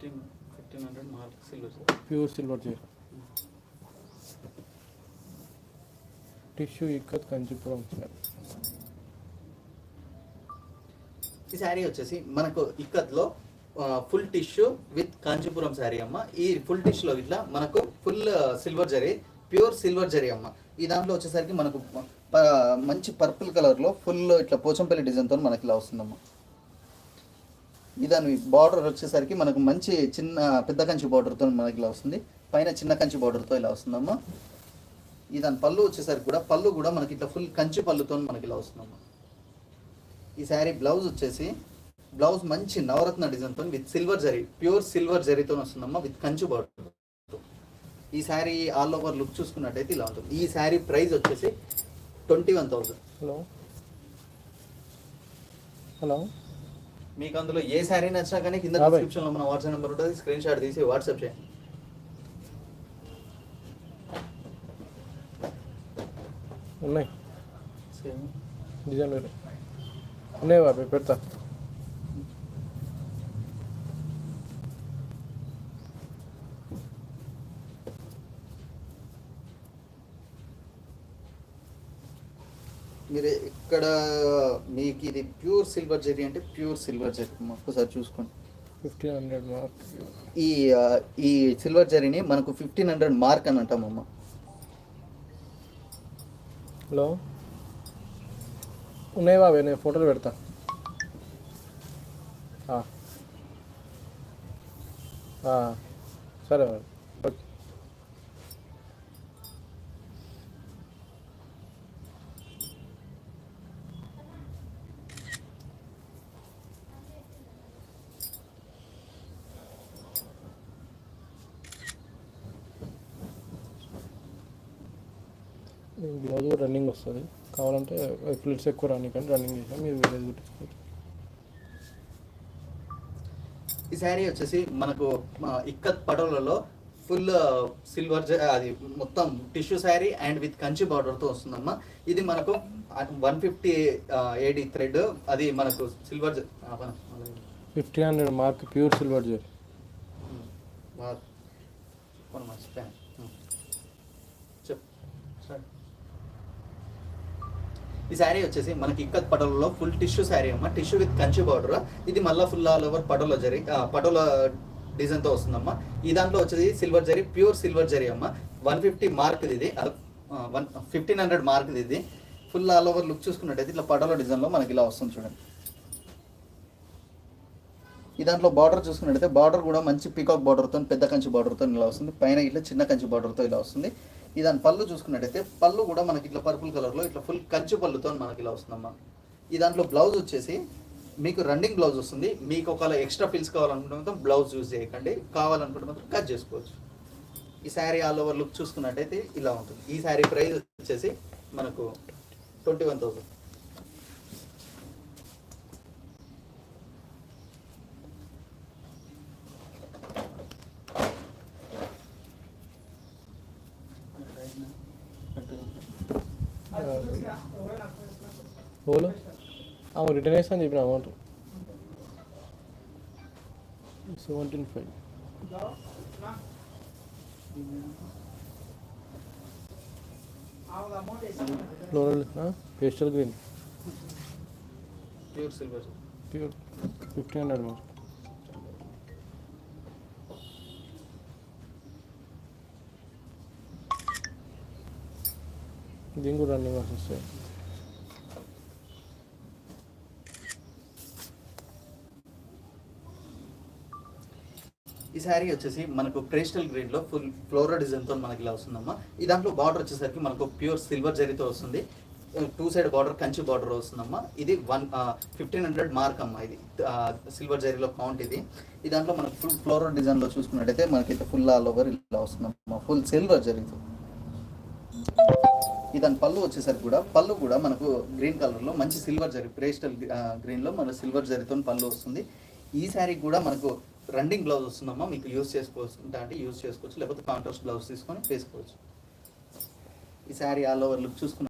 1500 mark silver pure silver zari tissue ikat Kanchipuram sir. ఈ శారీ వచ్చేసి మనకు ఇక్కత్లో full tissue with Kanchipuram sari అమ్మ. ఈ ఫుల్ టిష్యూలో ఇట్లా మనకు full silver zari, pure silver zari అమ్మ. ఈ దాంట్లో వచ్చేసరికి మనకు మంచి పర్పుల్ కలర్లో ఫుల్ ఇట్లా పోచంపల్లి డిజైన్తో మనకి ఇలా వస్తుందమ్మ. దాని బార్డర్ వచ్చేసరికి మనకు మంచి చిన్న పెద్ద కంచి బార్డర్తో మనకి ఇలా వస్తుంది, పైన చిన్న కంచి బార్డర్తో ఇలా వస్తుందమ్మా. దాని పళ్ళు వచ్చేసరికి కూడా పళ్ళు కూడా మనకి ఇట్లా ఫుల్ కంచి పళ్ళుతో మనకి ఇలా వస్తుందమ్మా. ఈ శారీ బ్లౌజ్ వచ్చేసి బ్లౌజ్ మంచి నవరత్న డిజైన్తో with silver zari, pure silver జరీతో వస్తుందమ్మా విత్ కంచి బార్డర్. ఈ శారీ ఆల్ ఓవర్ లుక్ చూసుకున్నట్టయితే ఇలా ఉంటుంది. ఈ శారీ ప్రైస్ వచ్చేసి 21,000. హలో హలో, మీకు అందులో ఏ శారీ నచ్చినా కానీ కింద డిస్క్రిప్షన్లో మన వాట్సాప్ నెంబర్ ఉంటుంది, స్క్రీన్ షాట్ తీసి వాట్సాప్ చేయండి. ఉన్నాయి డిజైన్ వేరే ఉన్నాయి బాబాయ్, పెడతా. మీరు ఇక్కడ మీకు ఇది ప్యూర్ సిల్వర్ జరీ అంటే ప్యూర్ సిల్వర్ జరీ ఒక్కసారి చూసుకోండి. 1500 మార్క్. ఈ సిల్వర్ జరీని మనకు 1500 మార్క్ అని అంటామమ్మ. హలో, ఉన్నాయి బాబాయ్, నేను ఫోటోలు పెడతా. సరే బాబాయ్, ఓకే. బ్లౌజ్ రన్నింగ్ వస్తుంది, కావాలంటే ఫ్లిట్స్ ఎక్కువ రాని కానీ రన్నింగ్ చేసాం, మీరు వేరేది కుట్టించుకోవచ్చు. ఈ శారీ వచ్చేసి మనకు ఇక్కత్ పటోలలో ఫుల్ సిల్వర్ అది మొత్తం tissue sari and with Kanchi బార్డర్తో వస్తుందమ్మా. ఇది మనకు 150 AD థ్రెడ్, అది మనకు silver 1500 mark pure silver zari. ఈ శారీ వచ్చేసి మనకి ఇక్కత్ పటోలలో ఫుల్ టిష్యూ శారీ అమ్మ, టిష్యూ విత్ కంచి బార్డర్. ఇది మళ్ళీ full all over patola zari, patola డిజైన్తో వస్తుందమ్మా. ఈ దాంట్లో వచ్చేసి silver zari, pure silver zari అమ్మ. 150 మార్క్ ఇది, 1500 మార్క్ ఇది. ఫుల్ ఆల్ ఓవర్ లుక్ చూసుకున్నట్టయితే ఇట్లా పటోల డిజైన్లో మనకి ఇలా వస్తుంది చూడండి. ఈ దాంట్లో బార్డర్ చూసుకున్నట్టయితే బార్డర్ కూడా మంచి పీకాక్ బార్డర్తో పెద్ద కంచి బార్డర్తో ఇలా వస్తుంది, పైన ఇట్లా చిన్న కంచి బార్డర్తో ఇలా వస్తుంది. దాని పళ్ళు చూసుకున్నట్టయితే పళ్ళు కూడా మనకి ఇట్లా పర్పుల్ కలర్లో ఇట్లా ఫుల్ కంచి పళ్ళుతో మనకి ఇలా వస్తుందమ్మా. ఈ దాంట్లో బ్లౌజ్ వచ్చేసి మీకు రన్నింగ్ బ్లౌజ్ వస్తుంది. మీకు ఒకవేళ ఎక్స్ట్రా ఫిల్స్ కావాలనుకుంటే మాత్రం బ్లౌజ్ యూజ్ చేయకండి, కావాలనుకుంటే మాత్రం కట్ చేసుకోవచ్చు. ఈ శారీ ఆల్ ఓవర్ లుక్ చూసుకున్నట్టయితే ఇలా ఉంటుంది. ఈ శారీ ప్రైస్ వచ్చేసి మనకు 21,000. బోలో రిటర్న్ వేస్తాను చెప్పిన amount 17,500. Floral pastel green pure silver pure 1500 mark. దీని కూడా రన్నింగ్ వస్తాయి. ఈ శారీ వచ్చేసి మనకు క్రిస్టల్ గ్రీన్ లో ఫుల్ ఫ్లోరల్ డిజైన్ తో మనకి ఇలా వస్తుందమ్మా. ఈ దాంట్లో బార్డర్ వచ్చేసరికి మనకు ప్యూర్ సిల్వర్ జరీతో వస్తుంది, 2 సైడ్ బార్డర్ కంచి బార్డర్ వస్తుందమ్మా. ఇది 1500 మార్క్ అమ్మా. ఇది సిల్వర్ జరీలో కౌంట్ ఇది. ఈ దాంట్లో మనకు ఫుల్ ఫ్లోరల్ డిజైన్ లో చూసుకున్నట్టయితే మనకి ఫుల్ ఆల్ ఓవర్ ఇలా వస్తుందమ్మా, ఫుల్ సిల్వర్ జరీతో. దాని పళ్ళు వచ్చేసరికి కూడా పళ్ళు కూడా మనకు గ్రీన్ కలర్లో మంచి సిల్వర్ జరీ, పేస్టల్ గ్రీన్లో మన సిల్వర్ జరీతో పళ్ళు వస్తుంది. ఈ శారీ కూడా మనకు రన్నింగ్ బ్లౌజ్ వస్తుందమ్మా. మీకు యూజ్ చేసుకోవచ్చు అంటే యూజ్ చేసుకోవచ్చు, లేకపోతే కాంట్రాస్ట్ బ్లౌజ్ తీసుకొని వేసుకోవచ్చు. ఈ శారీ ఆల్ ఓవర్ లుక్ చూసుకున్న